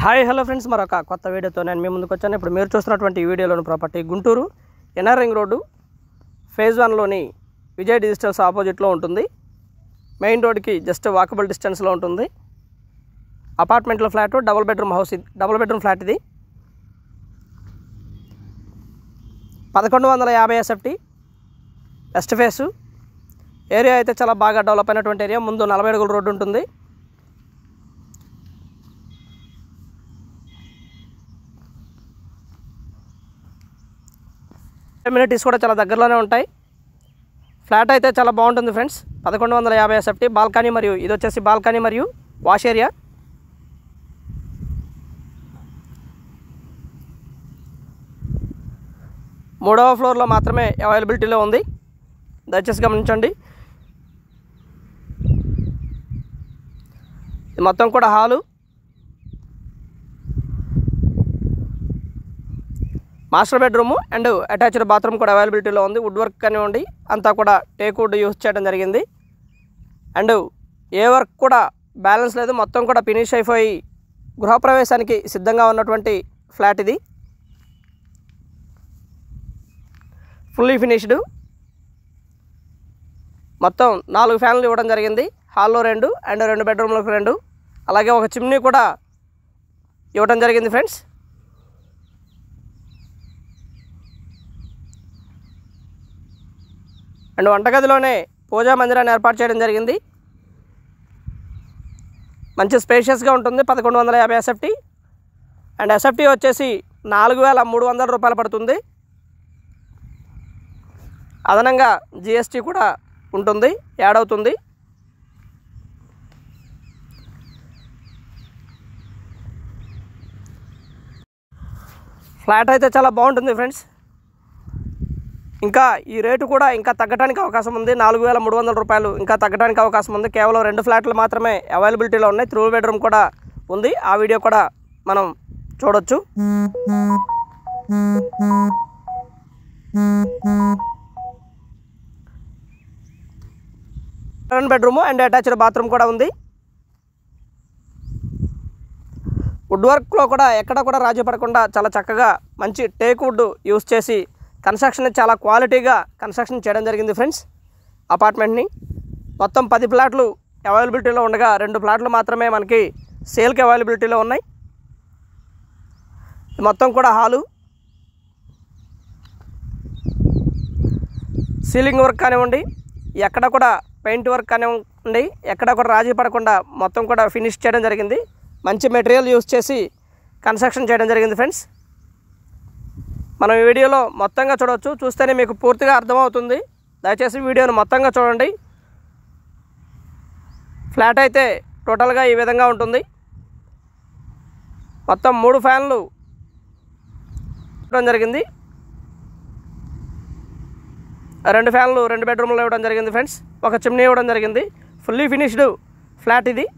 Hi hello friends, మరొక కొత్త వీడియోతో నేను మీ ముందుకు వచ్చాను. ఇప్పుడు మీరు చూస్తున్నటువంటి ఈ వీడియోలోని property Guntur NR ring road phase 1లోని విజయ్ డిజిటల్స్ ఆపోజిట్లో ఉంటుంది. మెయిన్ రోడ్కి జస్ట్ వాకబుల్ డిస్టెన్స్లో ఉంటుంది. అపార్ట్మెంట్లో ఫ్లాట్, డబుల్ బెడ్రూమ్ ఫ్లాట్ ఇది. 1150 ఎస్ఎఫ్టీ వెస్ట్ ఫేసు. ఏరియా అయితే చాలా బాగా డెవలప్ అయినటువంటి ఏరియా. ముందు 40 అడుగుల రోడ్డు ఉంటుంది. అమ్యూనిటీస్ కూడా చాలా దగ్గరలోనే ఉంటాయి. ఫ్లాట్ అయితే చాలా బాగుంటుంది ఫ్రెండ్స్. 1150 ఎస్ఎఫ్టీ బాల్కనీ, మరియు ఇది వచ్చేసి బాల్కనీ మరియు వాష్ ఏరియా. మూడవ ఫ్లోర్లో మాత్రమే అవైలబిలిటీలో ఉంది, దయచేసి గమనించండి. ఇది మొత్తం కూడా hall, master bedroom and attached bathroom కూడా అవైలబిలిటీలో ఉంది. వుడ్ వర్క్ కానివ్వండి, అంతా కూడా టేక్ వుడ్ యూజ్ చేయడం జరిగింది. అండ్ ఏ వర్క్ కూడా బ్యాలెన్స్ లేదు, మొత్తం కూడా ఫినిష్ అయిపోయి గృహప్రవేశానికి సిద్ధంగా ఉన్నటువంటి ఫ్లాట్ ఇది. Fully finished. మొత్తం 4 ఫ్యాన్లు ఇవ్వడం జరిగింది. హాల్లో 2 అండ్ 2 బెడ్రూమ్లకు 2, అలాగే ఒక చిమ్నీ కూడా ఇవ్వడం జరిగింది ఫ్రెండ్స్. అండ్ వంటగదిలోనే పూజా మందిరాన్ని ఏర్పాటు చేయడం జరిగింది. మంచి స్పేషియస్గా ఉంటుంది. 1150 ఎస్ఎఫ్టీ అండ్ ఎస్ఎఫ్టీ వచ్చేసి 4300 రూపాయలు పడుతుంది. అదనంగా జిఎస్టీ కూడా ఉంటుంది, యాడ్ అవుతుంది. ఫ్లాట్ అయితే చాలా బాగుంటుంది ఫ్రెండ్స్. ఇంకా ఈ రేటు కూడా ఇంకా తగ్గడానికి అవకాశం ఉంది. 4300 రూపాయలు ఇంకా తగ్గడానికి అవకాశం ఉంది. కేవలం 2 ఫ్లాట్లు మాత్రమే అవైలబిలిటీలో ఉన్నాయి. 3 బెడ్రూమ్ కూడా ఉంది, ఆ వీడియో కూడా మనం చూడొచ్చు. బెడ్రూమ్ అండ్ అటాచ్డ్ బాత్రూమ్ కూడా ఉంది. వుడ్ వర్క్లో కూడా ఎక్కడ కూడా రాజీ పడకుండా చాలా చక్కగా మంచి టేక్ వుడ్ యూస్ చేసి కన్స్ట్రక్షన్ చాలా క్వాలిటీగా కన్స్ట్రక్షన్ చేయడం జరిగింది ఫ్రెండ్స్. అపార్ట్మెంట్ని మొత్తం 10 ఫ్లాట్లు అవైలబిలిటీలో ఉండగా 2 ఫ్లాట్లు మాత్రమే మనకి సేల్కి అవైలబిలిటీలో ఉన్నాయి. మొత్తం కూడా హాలు, సీలింగ్ వర్క్ కానివ్వండి, ఎక్కడ కూడా పెయింట్ వర్క్ కానివ్వండి, ఎక్కడ కూడా రాజీ పడకుండా మొత్తం కూడా ఫినిష్ చేయడం జరిగింది. మంచి మెటీరియల్ యూస్ చేసి కన్స్ట్రక్షన్ చేయడం జరిగింది ఫ్రెండ్స్. మనం ఈ వీడియోలో మొత్తంగా చూడవచ్చు, చూస్తేనే మీకు పూర్తిగా అర్థమవుతుంది. దయచేసి వీడియోను మొత్తంగా చూడండి. ఫ్లాట్ అయితే టోటల్గా ఈ విధంగా ఉంటుంది. మొత్తం 3 ఫ్యాన్లు ఇవ్వడం జరిగింది. 2 ఫ్యాన్లు 2 బెడ్రూమ్లో ఇవ్వడం జరిగింది ఫ్రెండ్స్. ఒక చిమ్నీ ఇవ్వడం జరిగింది. ఫుల్లీ ఫినిష్డ్ ఫ్లాట్ ఇది.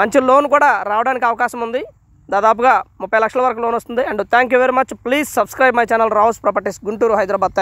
మంచి లోన్ కూడా రావడానికి అవకాశం ఉంది. దాదాపుగా 30 లక్షల వరకు లోన్ వస్తుంది. And thank you very much. Please subscribe my channel Rao's properties Guntur, Hyderabad.